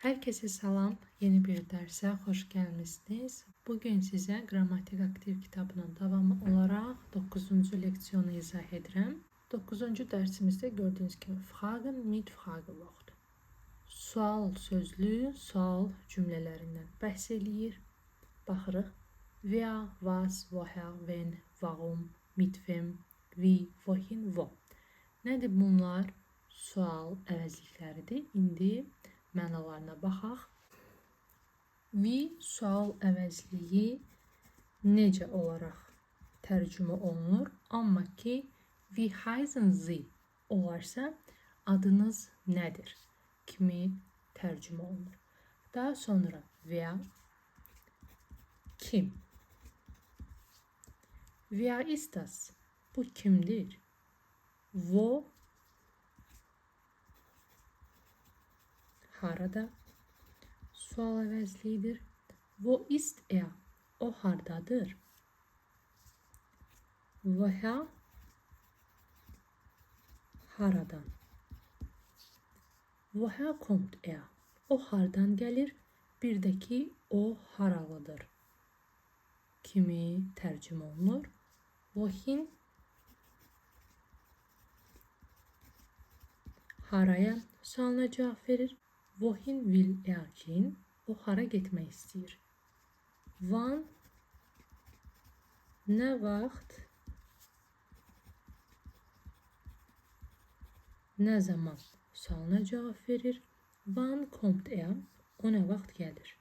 Herkese salam, yeni bir dərsə xoş gəlmisiniz. Bugün sizə Qrammatik Aktiv kitabının davamı olaraq 9-cu leksiyonu izah edirəm. 9-cu dərsimizdə gördüyünüz kimi Fragen mit Fragewort. Sual sözlü, sual cümlələrindən bəhs eləyir. Baxırıq. Wer, was, woher, wen, warum, mit wem, wie, wohin, wo. Nədir bunlar? Sual əvəzlikləridir. İndi mənalarına baxaq. Vi sual əvəzliyi necə olaraq tərcümə olunur? Amma ki, wie heißen Sie olarsa, adınız nədir kimi tərcümə olunur. Daha sonra wer, kim? Wer ist das? Bu kimdir? Wo, harada sual əvəzliyidir. Wo ist er? O hardadır. Woher? Haradan. Woher kommt er? O hardan gəlir? Bir də ki, o haralıdır kimi tərcümə olunur. Wohin? Haraya sualına cavab verir. Wohin will er gehen? O hara getmək istəyir. Wann? Nə vaxt? Nə zaman sualına cavab verir. Wann kommt er? O nə vaxt gəlir.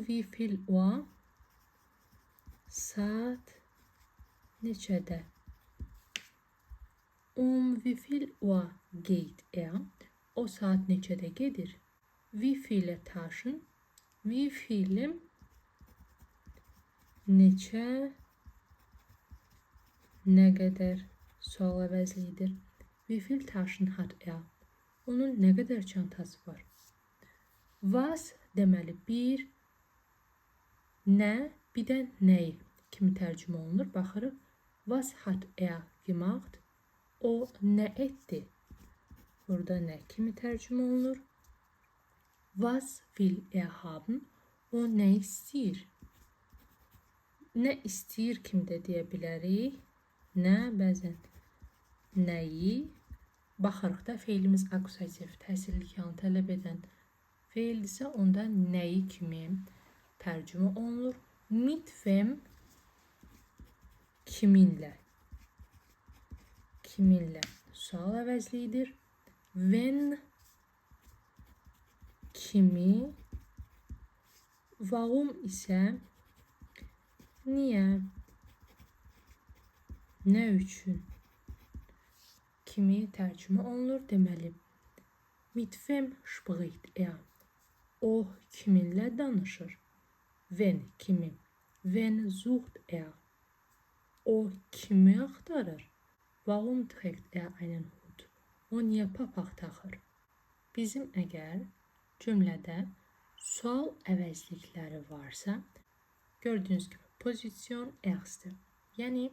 Wie viel Uhr? Saat neçədə? Wie viel Uhr geht er? O saat neçədə gedir? Wie viele Taschen? Wie viele neçə? Nə qədər sual əvəzliyidir. Wie viel Taschen hat er? Onun nə qədər çantası var? Was deməli bir, nə, bir də nəyi kimi tərcümə olunur. Baxırıq. Was hat er gemacht? O nə etdi? Burada nə kimi tərcümə olunur? Was will er haben? O nə istəyir? Nə istəyir kimi də deyə bilərik. Nə, bəzən nəyi. Baxırıq da feilimiz akusativ, təsirlik yanı tələb edən feildirsə, onda nəyi kimi tərcümə olunur. Mit wem, kiminlə. Kiminlə sual əvəzliyidir. When, kimi. Warum isə niyə, nə üçün kimi tərcümə olunur. Deməli, mit wem spricht er? O kiminlə danışır. Wen, kimi. Wen sucht er? O kimi axtarır. Warum trägt er einen Hut? O niyə papaq taxır? Bizim əgər cümlədə sual əvəzlikləri varsa, gördüyünüz kimi pozisyon erste, yəni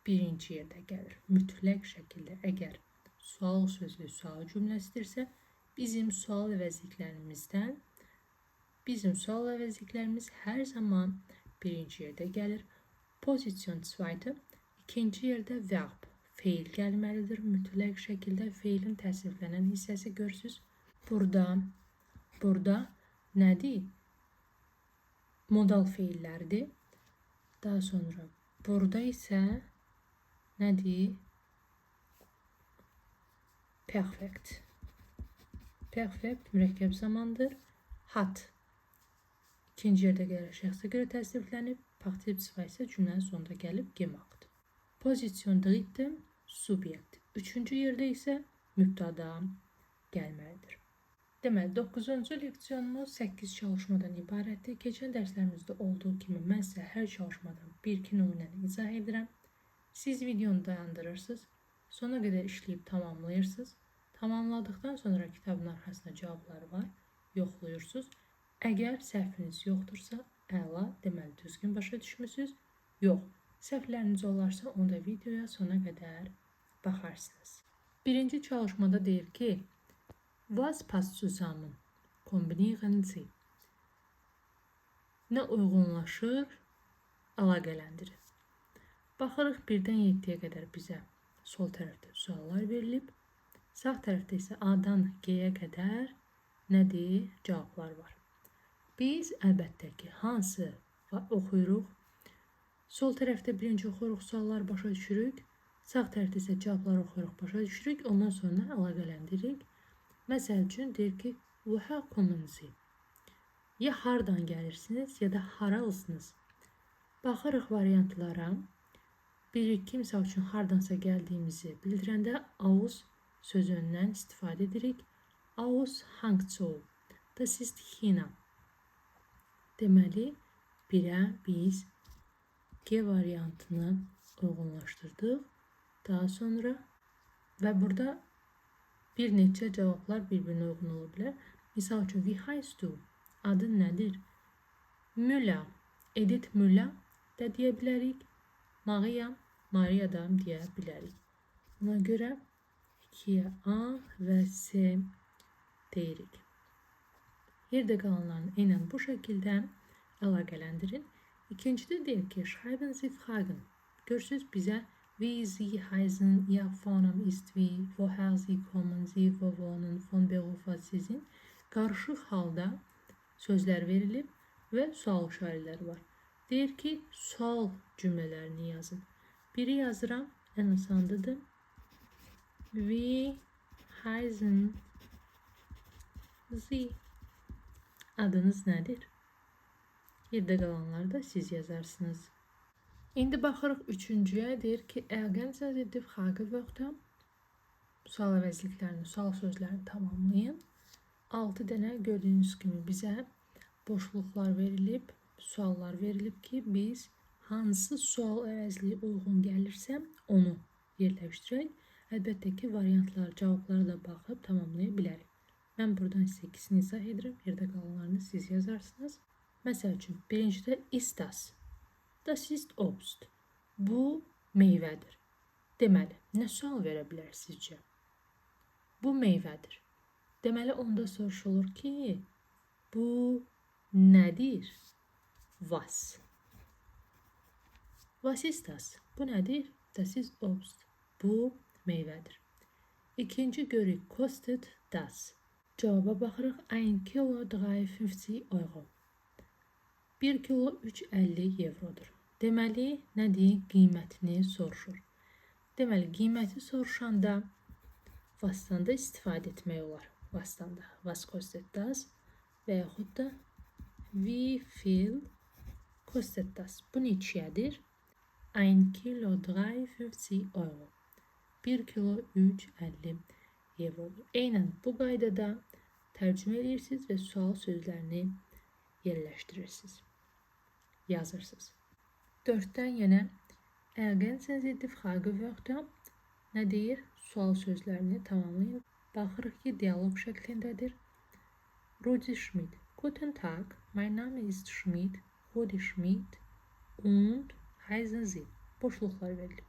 birinci yerdə gəlir. Mütləq şəkildə əgər sual sözlü sual cümləsidirsə, bizim sual əvəzliklərimiz hər zaman birinci yerdə gəlir. Pozisyon zweite, ikinci yerdə verb, feil gəlməlidir. Mütləq şəkildə feilin təsriflənən hissəsi görürsünüz. Burada nədir? Modal feillərdir. Daha sonra burada isə nədir? Perfect. Perfect mürəkkəb zamandır. Hat. İkinci yerdə gəlir şəxsə görə təsriflənib. Partizip zwei isə cümlənin sonunda gəlib gemacht. Pozisyon dritte, subyekt. Üçüncü yerdə isə mübtada gəlməlidir. Deməli, 9-cu leksiyonumuz 8 çalışmadan ibarətdir. Keçən dərslərimizdə olduğu kimi mən sizə hər çalışmadan 1-2 nümunəni izah edirəm. Siz videonu dayandırırsınız, sona qədər işləyib tamamlayırsınız. Tamamladıqdan sonra kitabın arxasında cavabları var, yoxlayırsınız. Əgər səhviniz yoxdursa, əla, deməli düzgün başa düşmüsünüz. Yox, səhvləriniz olarsa, onda videoya sona qədər baxarsınız. Birinci çalışmada deyir ki, Was passt zusammen? Kombinieren Sie. Nə uyğunlaşır? Əlaqələndirin. Baxırıq 1-dən 7-yə qədər bizə sol tərəfdə suallar verilib. Sağ tərəfdə isə A-dan G-yə qədər nədir? Cavablar var. Biz əlbəttə ki, hansı oxuyuruq? Sol tərəfdə birinci oxuyuruq, suallar başa düşürük. Sağ tərəfdə isə cavabları oxuyuruq, başa düşürük. Ondan sonra əlaqələndiririk. Məsəl üçün deyir ki, woher kommen Sie? Ya hardan gəlirsiniz, ya da haralısınız. Baxırıq variantlara. Bilirik ki, misal üçün hardansa gəldiyimizi bildirəndə aus sözündən istifadə edirik. Aus hängt zu. Das ist China. Deməli, birə biz G variantını uyğunlaşdırdıq. Daha sonra və burada bir neçə cavablar bir-birinə uyğun ola bilər. Misal üçün, wie heißt du? Adın nədir? Müller, Edith Müller də deyə bilərik. Maria, Maria da deyə bilərik. Buna görə 2-yə A və C deyirik. Yerdə qalanlarını eynən bu şəkildə əlaqələndirin. İkincidə deyir ki, schreiben Sie Fragen. Görürsünüz bizə wie Sie heißen, Ihr Vorname ist wie, woher Sie kommen, Sie wo wohnen, von Beruf was Sie sind. Qarışıq halda sözlər verilib və sual işarələri var. Deyir ki, sual cümlələrini yazın. Biri yazıram, ən asandıdır. Wie heißen Sie? Adınız nədir? Yerdə qalanları da siz yazarsınız. İndi baxırıq üçüncüyə. Deyir ki, ergänzen Sie die Fragewörter. Sual əvəzliklərini, sual sözlərini tamamlayın. 6 dənə gördüyünüz kimi bizə boşluqlar verilib, suallar verilib ki, biz hansı sual əvəzliyi uyğun gəlirsə, onu yerləşdirək. Əlbəttə ki, variantlar, cavablara da baxıb tamamlaya bilərik. Mən buradan sizə ikisini izah edirəm. Yerdə qalanlarını siz yazarsınız. Məsəl üçün, birincidə ist das. Das ist Obst. Bu meyvədir. Deməli, nə sual verə bilər sizcə? Bu meyvədir. Deməli, onda soruşulur ki, bu nədir? Was. Was ist das? Bu nədir? Das ist Obst. Bu meyvədir. İkinci görük, kostet das. Cavaba baxırıq, 1 kilo 3,50 euro. 1 kilo 3,50 eurodur. Deməli, nədir? Qiymətini soruşur. Deməli, qiyməti soruşanda wasdan da istifadə etmək olar. Wasdan da. Was kostet das? Və yaxud da wie viel kostet das? Bu neçəyədir? 1 kilo 3,50 euro. 1 kilo 3,50 eurodur. Eynən bu qaydada tərcümə edirsiniz və sual sözlərini yerləşdirirsiniz. Yazırsınız. 4-dən yenə ergänzen Sie die Fragewörter. Nə deyir? Sual sözlərini tamamlayın. Baxırıq ki, dialoq şəklindədir. Rudi Schmidt. Guten Tag, mein Name ist Schmidt, Rudi Schmidt und heißen Sie. Boşluqlar verilib.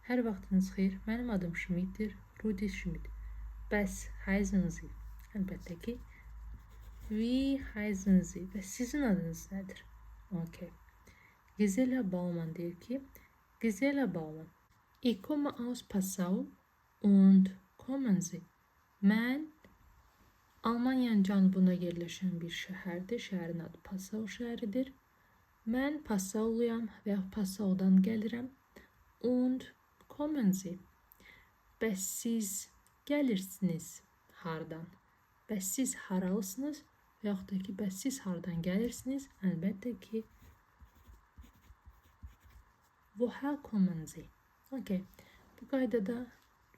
Hər vaxtınız xeyir, mənim adım Schmidtdir, Rudi Schmidt. Bəs heißen Sie? Əlbəttə ki, wie heißen Sie? Və sizin adınız nədir? Okay. Gisela Baumann deyir ki, Gisela Baumann. Ich komme aus Passau und kommen Sie. Mən Almaniyanın cənubunda yerləşən bir şəhərdir. Şəhərin adı Passau şəhəridir. Mən Passauluyam və ya Passaudan gəlirəm. Und kommen Sie. Bəs siz gəlirsiniz hardan? Bəs siz haralısınız? Və yaxud da ki, bəs siz hardan gəlirsiniz? Əlbəttə ki, woher kommen Sie? Okay. Bu qaydada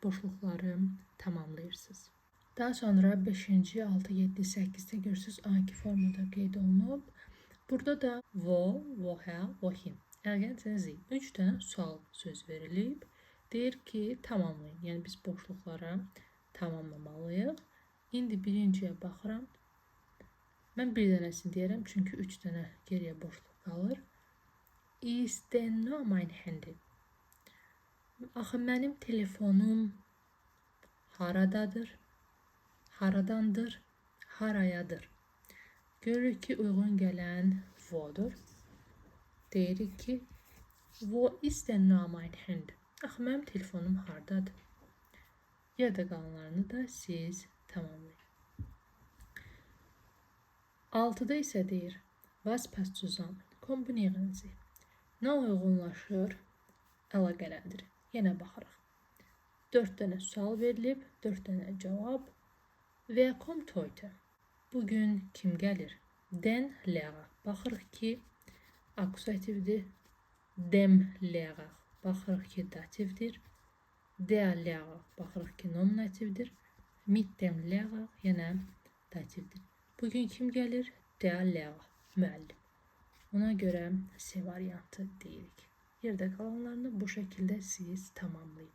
boşluqları tamamlayırsınız. Daha sonra 5-ci, 6, 7, 8-də görürsünüz A2 formada qeyd olunub. Burada da wo, woher, wohin. Ergänzen Sie. 3 dənə sual söz verilib. Deyir ki, tamamlayın. Yəni biz boşluqlara tamamlamalıyıq. İndi birinciyə baxıram. Mən bir dənəsini deyərəm, çünki 3 dənə geriyə boşluq qalır. Ist denn nur mein Handy? Axı mənim telefonum haradadır? haradandır, harayadır. Görürük ki uyğun gələn vo'dur. Deyirik ki, wo ist denn nur mein Handy? Axı, mənim telefonum hardadır? Yerdə qalanlarını da siz tamamlayın. 6-da isə deyir, was passt zusammen? Kombinieren Sie. Nə uyğunlaşır? Əlaqələndirin. Yenə baxırıq. 4 dənə sual verilib, 4 dənə cavab. Wer kommt heute? Bugün kim gəlir? Den Lehrer. Baxırıq ki, akusativdir. Dem Lehrer. Baxırıq ki, dativdir. Der Lehrer. Baxırıq ki, nominativdir. Mit dem Lehrer yenə dativdir. Bugün kim gəlir? Der Lehrer. Müəllim. Ona görə C variantı deyirik. Yerdə qalanlarını bu şəkildə siz tamamlayın.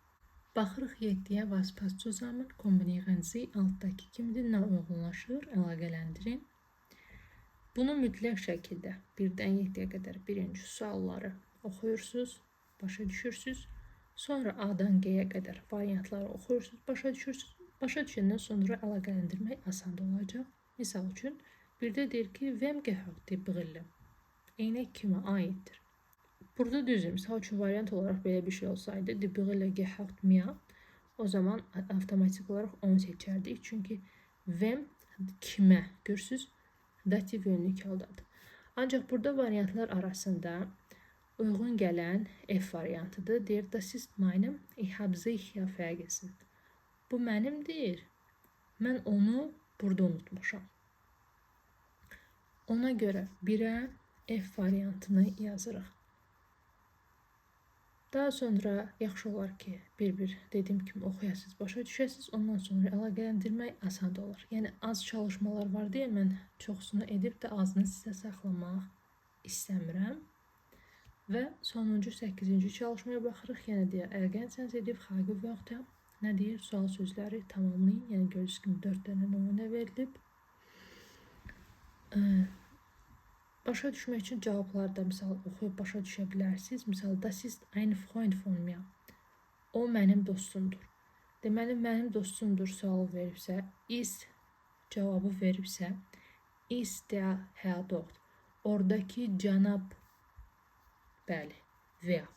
Baxırıq 7-yə was passt zusammen, kombinieren Sie. Altdakı kimdir? Nə uyğunlaşır? Əlaqələndirin. Bunu mütləq şəkildə 1-dən 7-yə qədər birinci sualları oxuyursunuz, başa düşürsünüz. Sonra A-dan G-yə qədər variantları oxuyursunuz, başa düşürsünüz. Başa düşəndən sonra əlaqələndirmək asan olacaq. Misal üçün, birdə deyir ki, wem gehört die Brille? Eynək kimə aiddir? Burada düzdür. Misal üçün, variant olaraq belə bir şey olsaydı, die Brille gehört mir, o zaman avtomatik olaraq onu seçərdik. Çünki wem kimə, görürsünüz, dativ yönlük haldadır. Ancaq burada variantlar arasında uyğun gələn F variantıdır. Deyir, das ist meinem, ich habe sich ja vergessen. Bu mənimdir, mən onu burada unutmuşam. Ona görə 1-ə F variantını yazırıq. Daha sonra yaxşı olar ki, bir-bir dediyim kimi oxuyasınız, başa düşəsiniz. Ondan sonra əlaqələndirmək asan da olur. Yəni, az çalışmalar var deyə mən çoxsunu edib də azını sizə saxlamaq istəmirəm. Və sonuncu 8-ci çalışmaya baxırıq. Yəni deyir, ergänzensediv Frage Wörter. Nə deyir? Sual sözləri tamamlayın. Yəni gördüyünüz kimi 4 dənə nümunə verilib. Başa düşmək üçün cavablarda misal oxuyub başa düşə bilərsiniz. Misal, das ist ein Freund von mir. O mənim dostumdur. Deməli, mənim dostumdur sual veribsə, ist cavabı veribsə, ist der Herr dort. Oradakı cənab, bəli, wer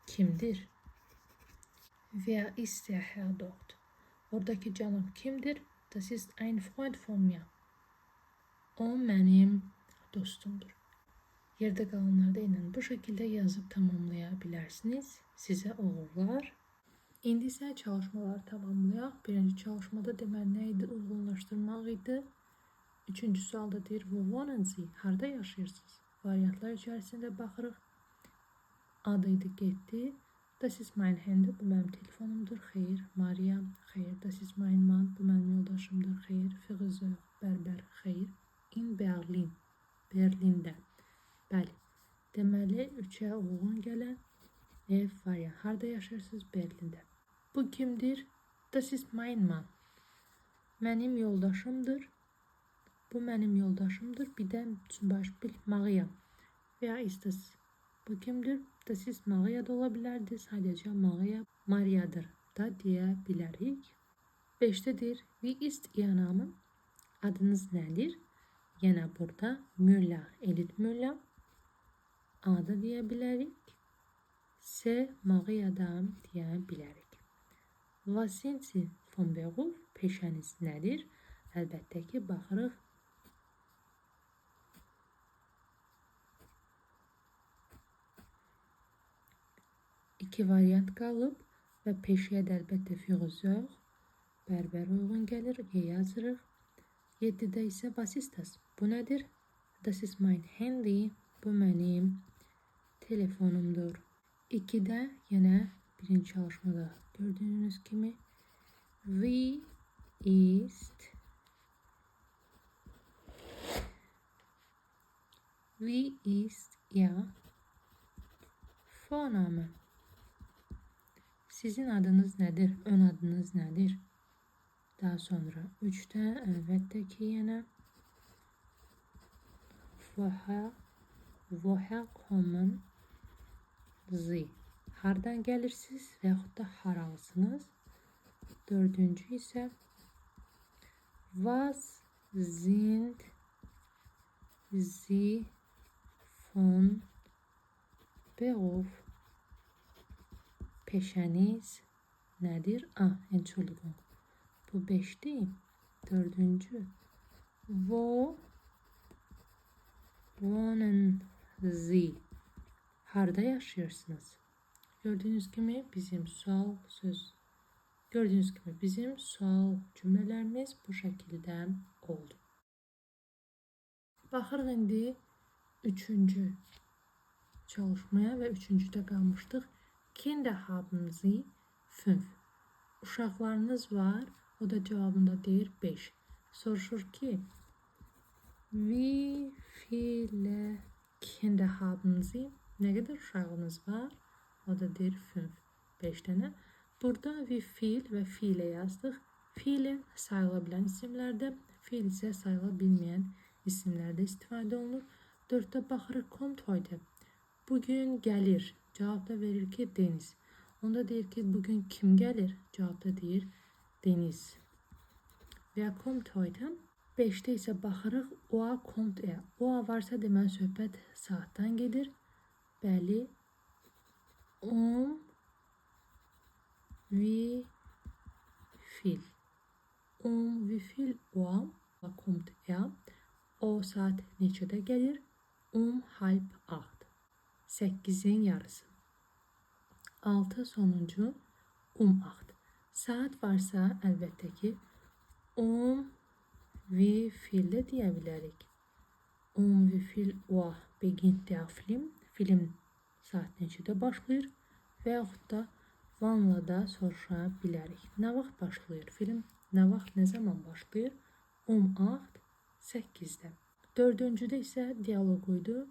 kimdir? Wer ist der Herr dort? Oradakı cənab kimdir? Das ist ein Freund von mir. O mənim dostumdur. Yerdə qalanlarda ilə bu şəkildə yazıb tamamlaya bilərsiniz. Sizə uğurlar. İndi isə çalışmaları tamamlayaq. Birinci çalışmada deməli nə idi? Uyğunlaşdırmaq idi. Üçüncü sualda deyir, wo wohnen Sie? Harda yaşayırsınız? Variantlar içərisində baxırıq. Adıydı getdi. Das ist mein Handy. Bu mənim telefonumdur. Xeyr. Maria. Xeyr. Das ist mein Mann. Bu mənim yoldaşımdır. Xeyr. Frizeur. Bərbər. Xeyr. In Berlin. Berlində. Bəli. Deməli, 3-ə uyğun gələn F variant. Harda yaşayırsınız? Berlində. Bu kimdir? Das ist mein Mann. Mənim yoldaşımdır. Bu mənim yoldaşımdır. Bir də beispiel Maria. Wer ist das? Bu kimdir? Das ist Maria da ola bilərdi. Sadəcə Maria, Mariadır da deyə bilərik. 5-dədir. Wie ist Ihr Name? Adınız nədir? Yenə burada Müller, Edith Müller. A-da deyə bilərik. C, Maria'da deyə bilərik. Was sind Sie von Beruf? Peşəniz nədir? Əlbəttə ki, baxırıq. İki variant qalıb və peşəyə də əlbəttə frizeur, bərbər uyğun gəlir. E yazırıq. 7-də isə was ist das? Bu nədir? Das ist mein Handy. Bu mənim telefonumdur. 2-də yenə birinci çalışmada gördüyünüz kimi wie ist Ihr Vorname? Sizin adınız nədir? Ön adınız nədir? Daha sonra 3-də əlbəttə ki yenə woher kommen Sie? Hardan gəlirsiniz və yaxud da haralısınız? 4-cü isə Was sind Sie von Beruf? Peşeniz nedir? Entschuldigung. Bu 5 değil. 4. Wo wohnen Sie? Harda yaşıyorsunuz? Gördüğünüz gibi bizim sual cümlelerimiz bu şekilde oldu. Baxırıq indi 3-cü çalışmaya və 3-cüdə qalmışdıq. Kinder haben Sie 5. Uşaqlarınız var. O da cavabında deyir 5. Soruşur ki, wie viele Kinder haben Sie? Nə qədər uşağınız var? O da deyir 5 dənə. Burada wie viel və viele yazdıq. Viele sayıla bilən isimlərdə, fil isə sayıla bilməyən isimlərdə istifadə olunur. 4-də baxırıq kommt heute. Bugün gəlir. Cavabda verir ki Deniz. Onda deyir ki bugün kim gəlir? Cavabda deyir Deniz. Və kommt heute. 5-də isə baxırıq oa kommt er. Oa varsa deməli söhbət saatdan gedir. Bəli. Wie viel. Wie viel oa kommt er. O saat neçədə gəlir? 7:30. 8'in yarısı. 6 sonuncu 8. Saat varsa əlbəttə ki wie viel də deyə bilərik. Wie viel Uhr beginnt der Film? Film saat neçədə başlayır? Və yaxud da vanla da soruşa bilərik. Nə vaxt başlayır film? Nə vaxt, nə zaman başlayır? 8:00-də. 4-cüdə isə dialoquydu.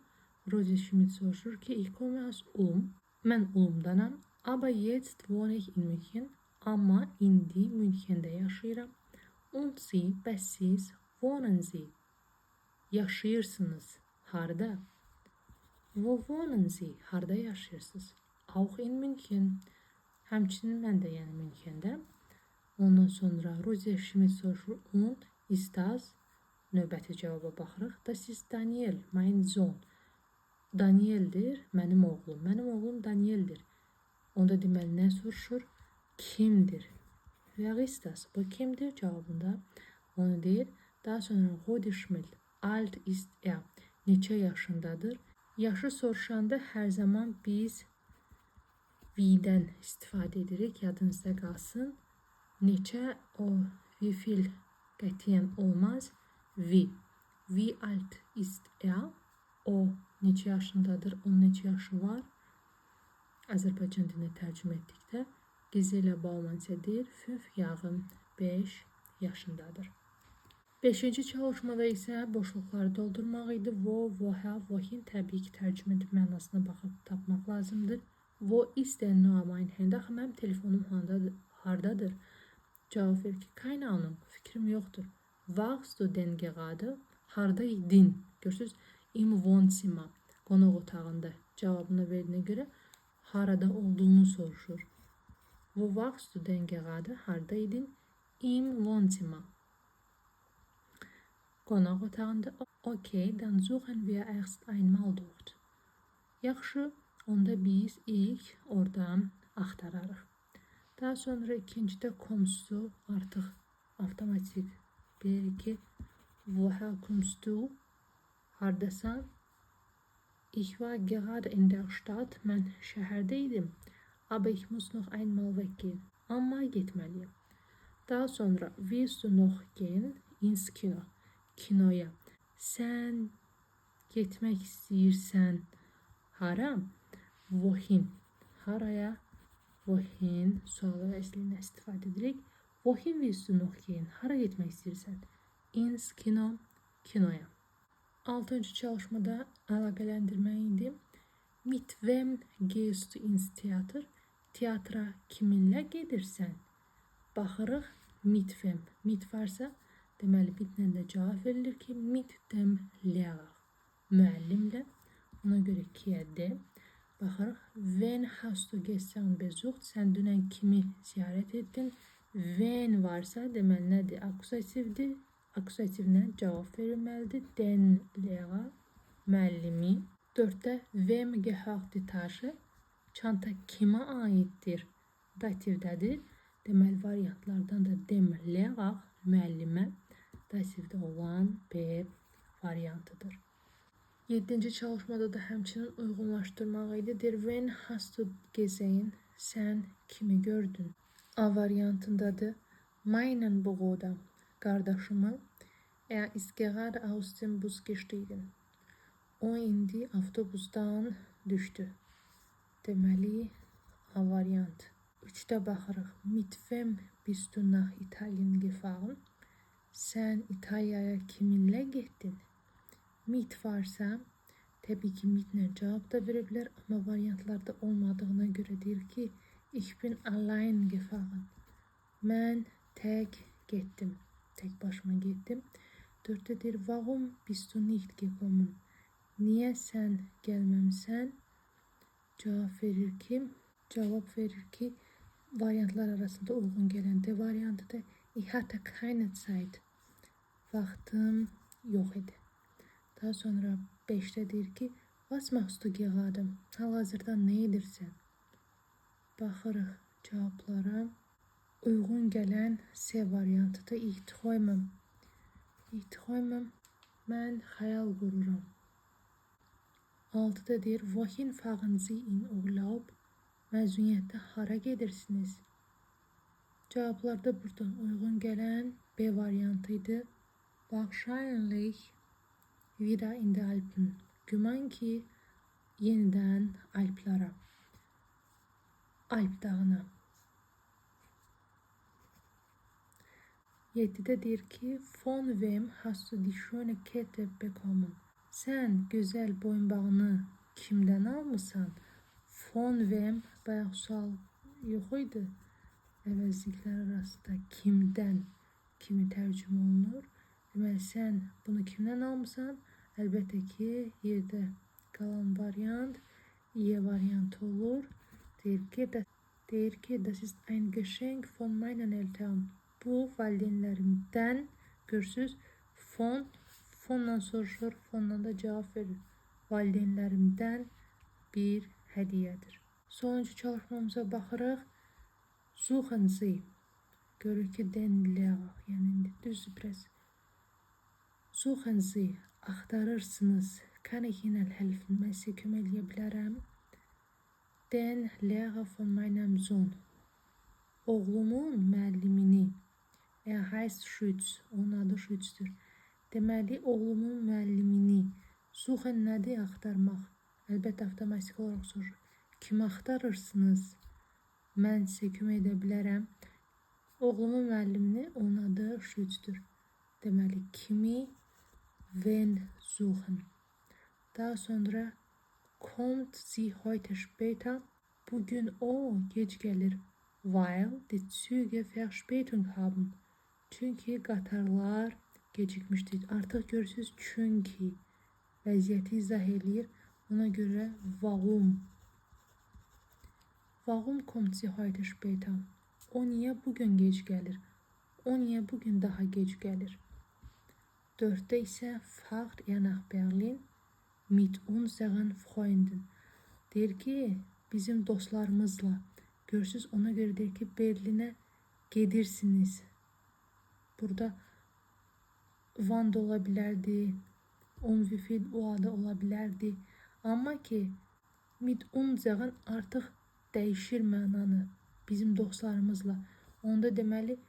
Rosie Schmidt soruşur ki, ich komme aus Ulm. Mən Ulmdanam. Aber jetzt wohne ich in München. Amma indi München'də yaşayıram. Und Sie, bəs siz, wohnen Sie? Yaşayırsınız. Harda? Wo wohnen Sie? Harda yaşayırsınız? Auch in München. Həmçinin mən də yəni München'də. Ondan sonra Rosie Schmidt soruşur. Und ist das? Növbəti cavaba baxırıq. Das ist Daniel, mein Sohn. Danieldir, mənim oğlum. Mənim oğlum Danieldir. Onda deməli nə soruşur? Kimdir? Wer ist das? Bu kimdir? Cavabında onu deyir. Daha sonra Rosie Schmidt. Alt ist er. Neçə yaşındadır? Yaşı soruşanda hər zaman biz wie-dən istifadə edirik. Yadınızda qalsın. Neçə o wie viel qətiyyən olmaz. Wie alt ist er? O neçə yaşındadır? Onun neçə yaşı var? Azərbaycan dilinə tərcümə etdikdə Gisela Bauman isə deyir 5 Jahre, 5 yaşındadır. 5-ci çalışmada isə boşluqları doldurmaq idi. Wo, woher, wohin təbii ki tərcümə edib mənasına baxıb tapmaq lazımdır. Wo ist denn nur mein Handy? Axı mənim telefonum hardadır? Cavab verir ki, keine Ahnung, fikrim yoxdur. Warst du denn gerade? Harda idin? Görürsünüz, im Wohnzimmer, qonaq otağında. Cavabını verdiyinə görə harada olduğunu soruşur. Wo warst du denn gerade? Harda idin? Im Wohnzimmer. Qonaq otağında. Okay, dann suchen wir erst einmal dort. Yaxşı, onda biz ilk oradan axtararıq. Daha sonra ikincidə kommstu artıq avtomatik bilir ki woher kommst du? Hardasan? Ich war gerade in der Stadt. Mən şəhərdəydim. Aber ich muss noch einmal weggehen. Amma getməliyim. Daha sonra willst du noch gehen ins Kino? Kinoya. Sən getmək istəyirsən hara? Wohin? Haraya? Wohin? Sual əslində istifadə edirik. Wohin willst du noch gehen? Hara getmək istəyirsən? Ins Kino. Kinoya. 6-cı çalışmada əlaqələndirmə idi. Mit wem gehst du ins Theater? Teatra kiminlə gedirsən? Baxırıq mit wem. Mit varsa deməli bitlə də cavab verilir ki mit dem Lehrer. Müəllimlə. Ona görə kiyə de. Baxırıq. Wen hast du gestern besucht? Sən dünən kimi ziyarət etdin? Wen varsa deməli nədir? Akuzativdir. akusativlə cavab verilməlidir. Den Lehrer müəllimi. 4-də wem gehört die Tasche? Çanta kimə aiddir? Dativdədir. Deməli variantlardan da dem Lehrer müəllimə dativdə olan B variantıdır. 7-ci çalışmada da həmçinin uyğunlaşdırmaq idi. Der When hast du gesehen? Sən kimi gördün? A variantındadır. Meinen Bruder, qardaşımı. Er ist gerade aus dem Bus gestiegen. O indi avtobusdan düşdü. Deməli A variant. 3-də baxırıq. Mit wem bist du nach Italien gefahren? Sən İtaliyaya kiminlə getdin? Mit varsa, təbii ki, mitlə cavab da verə bilər, amma variantlarda olmadığına görə deyir ki, ich bin allein gefahren. Mən tək getdim, tək başıma getdim. 4-də deyir, warum bist du nicht gekommen? Niyə sən gəlməmisən? Cavab verir ki, variantlar arasında uyğun gələn D variantıdır. Ich hatte keine Zeit. Vaxtım yox idi. Daha sonra 5-də deyir ki, was machst du gerade? Hal-hazırda nə edirsən? Baxırıq cavablara. Uyğun gələn C variantıdır. Ich träume. Mən xəyal qururam. 6-da deyir, wohin fahren Sie in Urlaub? Məzuniyyətdə hara gedirsiniz? Cavablarda buradan uyğun gələn B variantıydı. Wahrscheinlich wieder in die Alpen. Güman ki, yenidən Alplara. Alp dağına. 7-də deyir ki, von wem hast du die schöne Kette bekommen? Sən gözəl boyunbağını kimdən almısan? Von wem bayaq sual yox idi. Əvəzliklər arasında kimdən kimi tərcümə olunur. Deməli, sən bunu kimdən almısan? Əlbəttə ki, yerdə qalan variant E variantı olur. Deyir ki, das ist ein Geschenk von meinen Eltern. Bu valideynlərimdən, görürsüz, fondan soruşur, fondan da cavab verir. Valideynlərimdən bir hədiyyədir. Sonuncu çalışmamıza baxırıq. Suchen Sie. Görür ki, den Lehrer, yəni düzdür biraz. Suchen Sie, axtarırsınız. Kann ich Ihnen helfen? Mən sizə kömək eləyə bilərəm. Den Lehrer von meinem Sohn. Oğlumun müəllimini. Er heißt Schütz. Onun adı Schütz'dür. Deməli, oğlumun müəllimini. Suchen nədir? Axtarmaq. Əlbəttə, avtomatik olaraq soruşur. Kimi axtarırsınız? Mən sizə kömək edə bilərəm. Oğlumun müəllimini, onun adı Schütz'dür. Deməli, kimi wen suchen. Daha sonra kommt sie heute später. Bugün o geç gəlir. Weil die Züge Verspätung haben. Çünki qatarlar gecikmişdir. Artıq görürsünüz, çünki vəziyyəti izah eləyir. Ona görə warum kommt sie heute später? O niyə bugün gec gəlir? O niyə bugün daha gec gəlir? 4-də isə fahrt er nach Berlin mit unseren Freunden. Deyir ki, bizim dostlarımızla. Görürsünüz, ona görə deyir ki, Berlinə gedirsiniz. Burada van da ola bilərdi, umvifid o adı ola bilərdi. Amma ki, mit unseren artıq dəyişir mənanı bizim dostlarımızla. Onda deməli,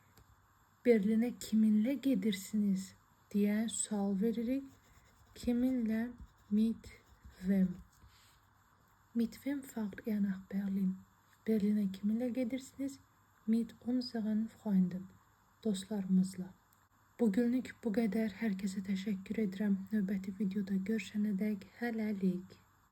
Berlinə kiminlə gedirsiniz deyə sual veririk. Kiminlə? Mit wem. Mit wem fahrt er nach Berlin? Berlinə kiminlə gedirsiniz? Mit unseren Freunden. Dostlarımızla. Bugünlük bu qədər. Hər kəsə təşəkkür edirəm. Növbəti videoda görüşənədək hələlik.